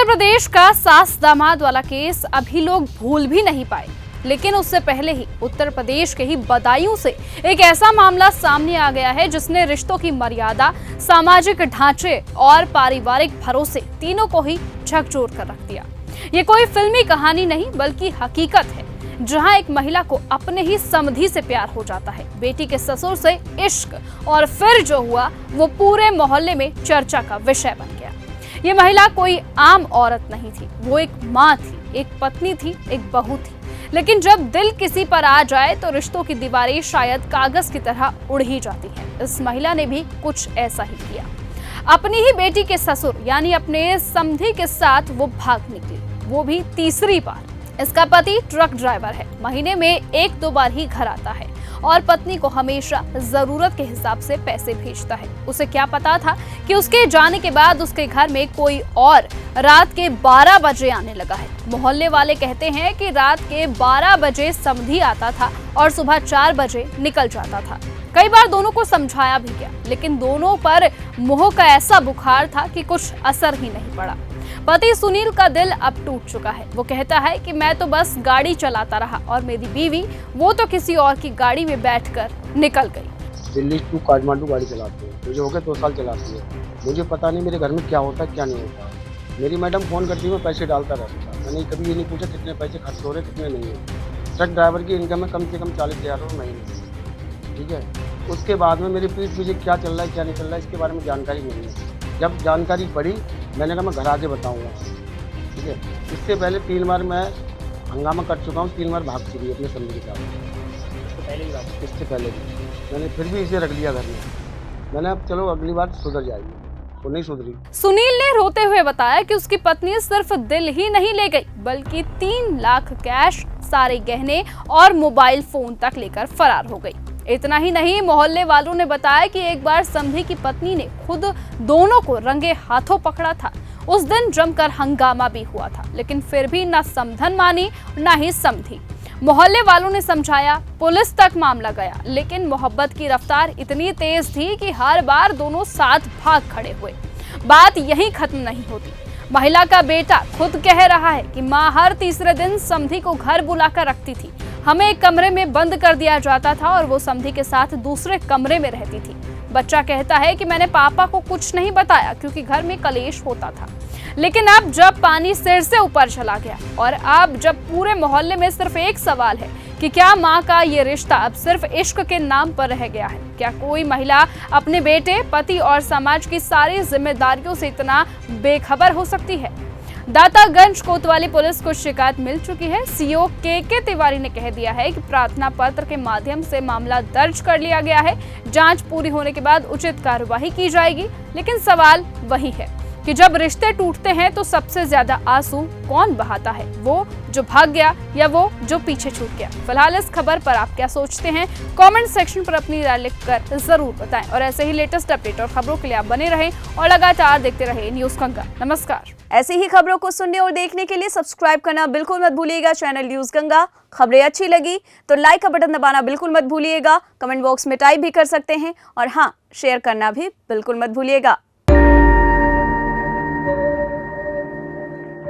उत्तर प्रदेश का सास दामाद वाला केस अभी लोग भूल भी नहीं पाए, लेकिन उससे पहले ही उत्तर प्रदेश के ही बदायूं से एक ऐसा मामला सामने आ गया है जिसने रिश्तों की मर्यादा, सामाजिक ढांचे और पारिवारिक भरोसे तीनों को ही झकझोर कर रख दिया। ये कोई फिल्मी कहानी नहीं बल्कि हकीकत है, जहां एक महिला को अपने ही समधी से प्यार हो जाता है, बेटी के ससुर से इश्क, और फिर जो हुआ वो पूरे मोहल्ले में चर्चा का विषय बन गया। ये महिला कोई आम औरत नहीं थी, वो एक माँ थी, एक पत्नी थी, एक बहू थी। लेकिन जब दिल किसी पर आ जाए तो रिश्तों की दीवारें शायद कागज की तरह उड़ ही जाती हैं। इस महिला ने भी कुछ ऐसा ही किया। अपनी ही बेटी के ससुर यानी अपने समधी के साथ वो भाग निकली, वो भी तीसरी बार। इसका पति ट्रक ड्राइवर है, महीने में 1-2 बार ही घर आता है और पत्नी को हमेशा जरूरत के हिसाब से पैसे भेजता है। उसे क्या पता था कि उसके जाने के बाद उसके घर में कोई और रात के 12 बजे आने लगा है। मोहल्ले वाले कहते हैं कि रात के 12 बजे समधी आता था और सुबह 4 बजे निकल जाता था। कई बार दोनों को समझाया भी गया, लेकिन दोनों पर मोह का ऐसा बुखार था कि कुछ असर ही नहीं पड़ा। पति सुनील का दिल अब टूट चुका है। वो कहता है कि मैं तो बस गाड़ी चलाता रहा और मेरी बीवी वो तो किसी और की गाड़ी में बैठकर निकल गई। दिल्ली टू काठमांडू गाड़ी चलाती है, मुझे हो गए 2 साल चलाती है। मुझे पता नहीं मेरे घर में क्या होता है क्या नहीं होता है। मेरी मैडम फ़ोन करती है, मैं पैसे डालता रहता था। मैंने कभी ये नहीं पूछा कितने पैसे खर्च हो रहे कितने नहीं है। ट्रक ड्राइवर की इनकम है कम से कम 40,000 रुपये महीने, ठीक है। उसके बाद में मेरी पीठ पीछे क्या चल रहा है क्या नहीं चल रहा है इसके बारे में जानकारी नहीं है। जब जानकारी पड़ी मैंने कहा मैं घर आके बताऊंगा, ठीक है। इससे पहले 3 बार मैं हंगामा कर चुका हूँ, 3 बार भाग चुकी है अपने समझी के साथ। इससे पहले भी मैंने फिर भी इसे रख लिया घर में। मैंने अब चलो अगली बार सुधर जाएगी, वो नहीं सुधरी। सुनील ने रोते हुए बताया कि उसकी पत्नी सिर्फ दिल ही नहीं ले गई बल्कि 3 लाख कैश, सारे गहने और मोबाइल फोन तक लेकर फरार हो गई। इतना ही नहीं, मोहल्ले वालों ने बताया कि एक बार समधी की पत्नी ने खुद दोनों को रंगे हाथों पकड़ा था। उस दिन जमकर हंगामा भी हुआ था, लेकिन फिर भी न समधन मानी न ही समधी। मोहल्ले वालों ने समझाया, पुलिस तक मामला गया, लेकिन मोहब्बत की रफ्तार इतनी तेज थी कि हर बार दोनों साथ भाग खड़े हुए। बात यहीं खत्म नहीं होती। महिला का बेटा खुद कह रहा है कि माँ हर तीसरे दिन समधी को घर बुलाकर रखती थी। हमें एक कमरे में बंद कर दिया जाता था और वो समधी के साथ दूसरे कमरे में रहती थी। बच्चा कहता है कि मैंने पापा को कुछ नहीं बताया क्योंकि घर में कलेश होता था। लेकिन अब जब पानी सिर से ऊपर चला गया और अब जब पूरे मोहल्ले में सिर्फ एक सवाल है कि क्या माँ का ये रिश्ता अब सिर्फ इश्क के नाम पर रह गया है? क्या कोई महिला अपने बेटे, पति और समाज की सारी जिम्मेदारियों से इतना बेखबर हो सकती है? दातागंज कोतवाली पुलिस को शिकायत मिल चुकी है। सीओ के तिवारी ने कह दिया है कि प्रार्थना पत्र के माध्यम से मामला दर्ज कर लिया गया है। जांच पूरी होने के बाद उचित कार्यवाही की जाएगी। लेकिन सवाल वही है कि जब रिश्ते टूटते हैं तो सबसे ज्यादा आंसू कौन बहाता है? वो जो भाग गया या वो जो पीछे छूट गया? फिलहाल इस खबर पर आप क्या सोचते हैं? कमेंट सेक्शन पर अपनी राय लिखकर जरूर बताएं और ऐसे ही लेटेस्ट अपडेट और खबरों के लिए आप बने रहें और लगातार देखते रहे न्यूज गंगा। नमस्कार। ऐसी ही खबरों को सुनने और देखने के लिए सब्सक्राइब करना बिल्कुल मत भूलिएगा चैनल न्यूज गंगा। खबरें अच्छी लगी तो लाइक का बटन दबाना बिल्कुल मत भूलिएगा। कमेंट बॉक्स में टाइप भी कर सकते हैं और हाँ, शेयर करना भी बिल्कुल मत भूलिएगा।